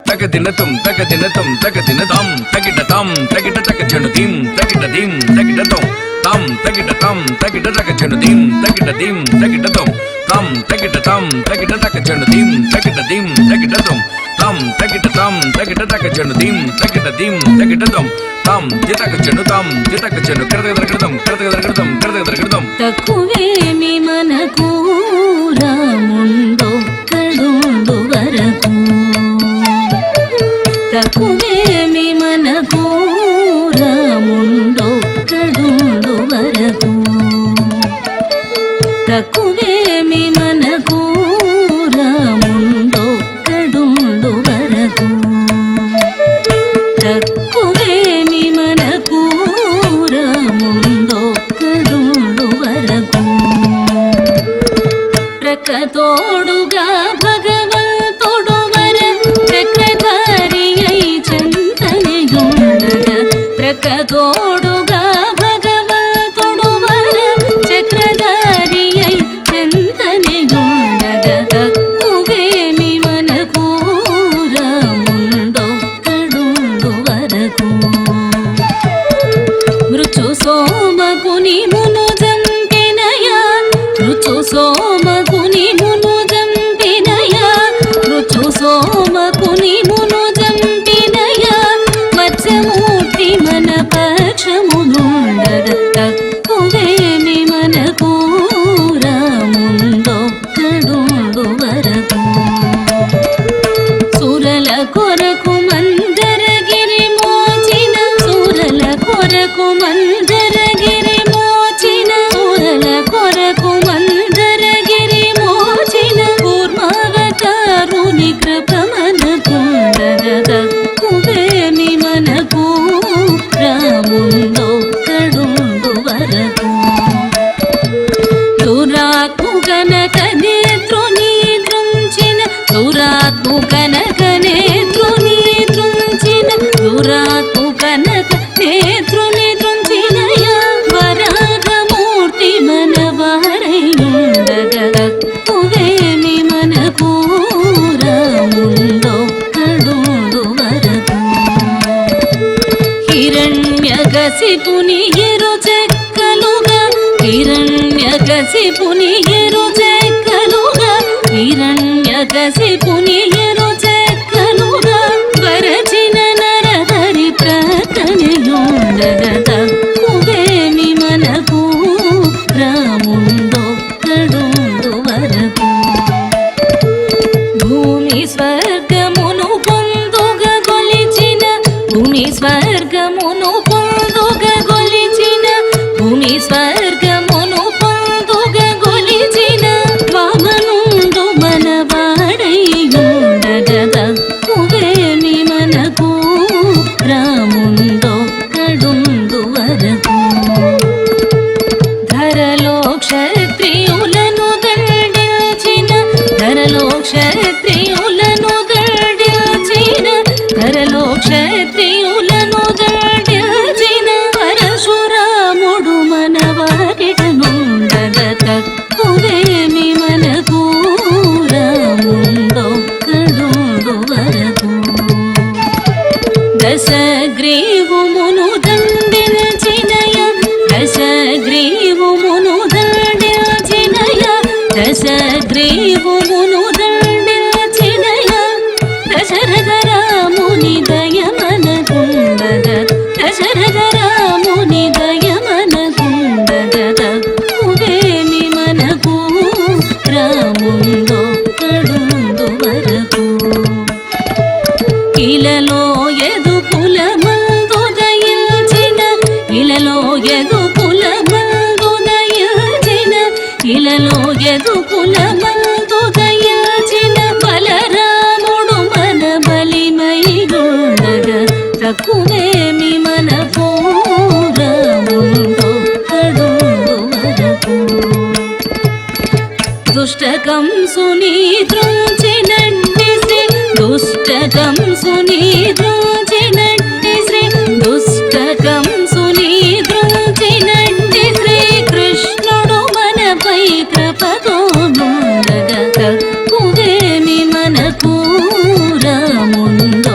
తగదినతం తగదినతం తగదినతం తగిటతం తగిట తగజనుదీం తగిటదీం తగిటతం తం తగిటతం తగిట తగజనుదీం తగిటదీం తగిటతం తం తగిటతం తగిట తగజనుదీం తగిటదీం తగిటతం తం తగిటతం తగిట తగజనుదీం తగిటదీం తగిటతం తం జితగజనుతం జితగజను కరదగదగదం కరదగదగదం కరదగదగదం తక్కువేమి మనకు రాముండొక్కడుండు వరకు తక్కువేమి మనకు రాముండొక్కడుండు వరకు తక్కువేమి మనకు రాముండొక్కడుండు వరకు తక్కువేమి మనకు రాముండొక్కడుండు వరకు ప్రకతోడుగా భగవంతుడు వర చక్రధారియై చింతనయుండగా ప్రకతోడుగా భగవంతుడు వర చక్రధారియై చింతనయుండగా తక్కువేమి మనకు రాముండొక్కడుండు వరకు మృచు సోమకుని మును జంపినయా మృచు సోమకుని మును జంపినయా మృచు సోమకుని మును జంపినయా మత్స్యమూర్తి మన పక్షమునుండగా తక్కువేమి మనకు రాముండొక్కడుండు వరకు సురల కొరకు మందరగిరి మోచిన సురల కొరకు మందరగిరి మోచిన సురల కొరకు మందరగిరి మోచిన కూర్మావతారుని కృప మనకుండగా తక్కువేమి మనకు రాముండొక్కడుండు వరకు దురాత్ము కనక నేత్రుని దృంచిన దురాత్ము కనక నేత్రుని దృంచిన దురాత్ము కనక నేత్రుని దృంచినయా వరాహమూర్తి మన వారయుండగా తక్కువేమి మనకు రాముండొక్కడుండు వరకు హిరణ్యకశిపుని ఎరు చెక్కలుగా హిరణ్యకశిపుని ఎరు చెక్కలుగా హిరణ్యకశిపుని ఎరు చెక్కలుగా వరచిన నరహరి ప్రకటనయుండగా తక్కువేమి మనకు రాముండొక్కడుండు వరకు భూమి స్వర్గమును పొందుగా గొలిచిన భూమి స్వర్గమును పొందుగా గొలిచిన భూమి స్వర్గమును పొందుగా గొలిచిన వామనుండు మన వాడయుండగా తక్కువేమి మనకు రాముండొక్కడుండు వరకు ధరలో క్షత్రియులను దండించిన ధరలో క్షత్రియులను దండించిన ధరలో క్షత్రియులను దండించిన పరశురాముడు మన వారిటనుండగా తక్కువేమి మనకు రాముండొక్కడుండు వరకు దశగ్రీవుమును దండించినయ దశగ్రీవుమును దండించినయ దశగ్రీవుమును దండించినయ దశరథ రాముని దయమనకుండగా దశరథ రాముని దయమనకుండగా తక్కువేమి మనకు రాముండొక్కడుండు వరకు ఇలలో ఎదుకుల మందు దయించిన ఇలలో ఎదుకుల మందు దయించిన ఇలలో ఎదుకుల మందు దయించిన బలరాముడు మన బలిమయుండగా తక్కువేమి మనకు రాముండొక్కడుండు వరకు దుష్టకంసుని దృంచినట్టి శ్రీ దుష్టకంసుని దృంచినట్టి శ్రీ దుష్టకంసుని దృంచినట్టి శ్రీకృష్ణుడు మనపై కృపతో నుండగా తక్కువేమి మనకు రాముండ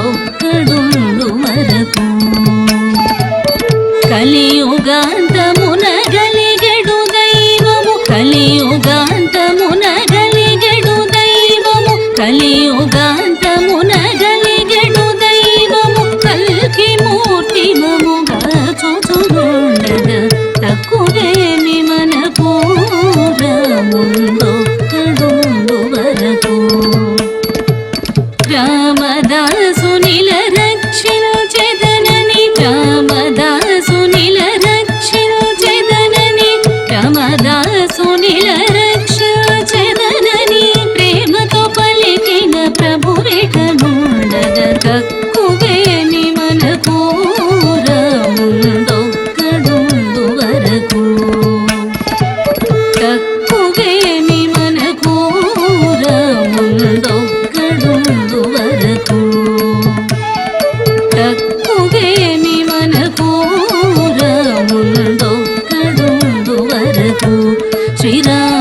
రామదాసునిల రక్షించెదనని రామదాసునిల రక్షించెదనని రామదాసునిల రక్షించెదనని ప్రేమతో పలికిన ప్రభువిటనుండగ తక్కువేమి మనకు రాముందొక్కడుందు వరకు తక్కువేమి మనకు రాముందొక్కడుందు వరకు తక్కువేమి మనకు రాముందొక్కడుందు వరకు శ్రీరామ